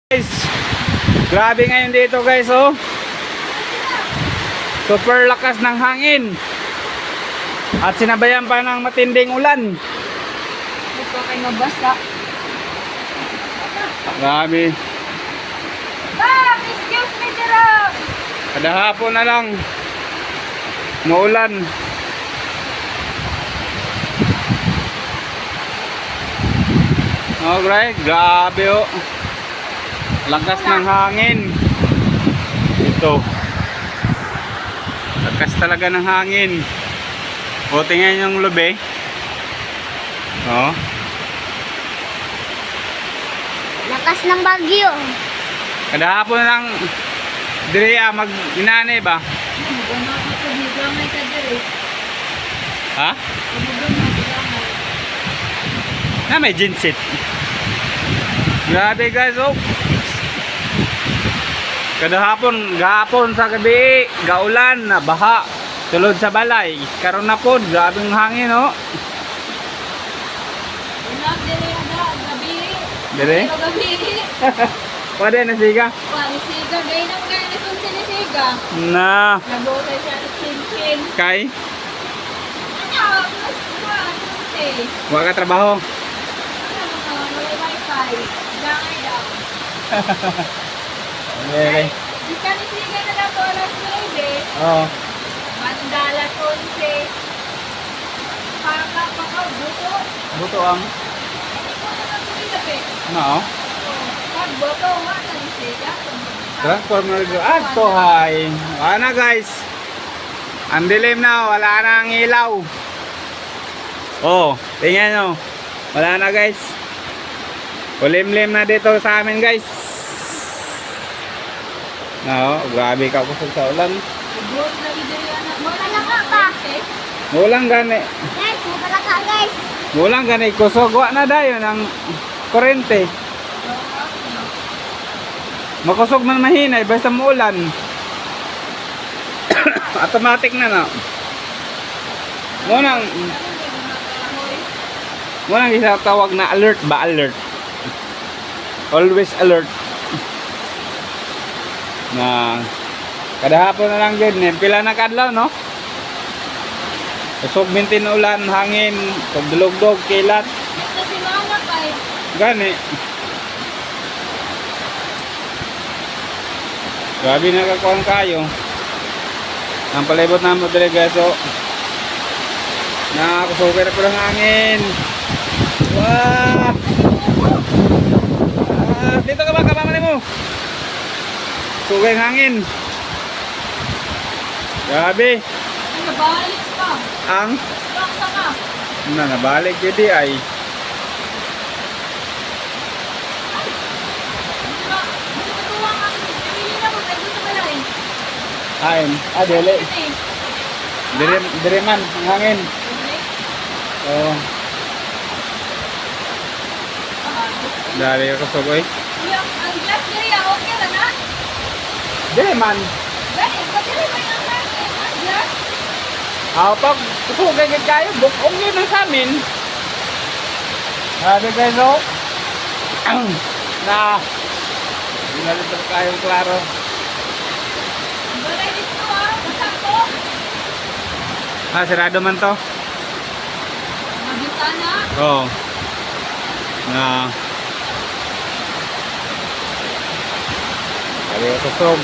Guys, grabe ngayon dito guys, oh. Super lakas ng hangin. At sinabayan pa ng matinding ulan. Ito kayo mabasa. Grabe. Excuse me, Jerome! Kada hapon na lang maulan. Alright, grabe oh. Lakas ng hangin. Ito. Lakas talaga ng hangin. O, tingnan yung lube. Oh. Lakas ng bagyo. Kada hapon na lang direya mag-inane ba? Ha? Na may genset. Grabe guys, oh. Kada gahapon sa gabi, gaulan na baha. Tulod sa balay. Karon na pod, grabeng hangin, oh. Dire? Pwede na siga. Na. Kay? Wa ka trabaho? Okay. Oo. Buto ang? No. Transformer. Ah, to hay. Wala na guys. Ang dilim na, wala na ang ilaw. Oh, tingnan nyo. Wala na guys. Kulimlim na dito sa amin guys. No, grabe ka kusog sa ulan. Mulang gani. Mulang gani kusog. Wa na dayon ang kurente. Makusog man mahinay basta muulan. Automatic na na. Munang isa tawag na alert ba? Alert. Always alert. Na kada hapon na lang yun. Pila na kadlaw, no? Kusog mintin ulan, hangin, pagdulog-dog, kilat. Gani. Grabe na kakuhan kayo. Ang palibot na mo dire guys, oh. Nakakusugay na po ng hangin. Wow! Dito ka ba, kapamali mo? Sugay ng hangin. Grabe. Nabalik pa. Ang? Baksa ka. Nabalik yun ay. Ayon. Dele. Dire man ang hangin. Oh. Dari ka sugoy. Ang glass niya, okay na na? Dire man. Gani, pagkali ba yung glass? Pag sugay kayo, bukong yun ang sa amin. Grabe guys, oh. Na. Hindi na rin kayong klaro. Balay dito masako. Sarado man to. Mabitana. Oo. Na. Sabi ko kusog.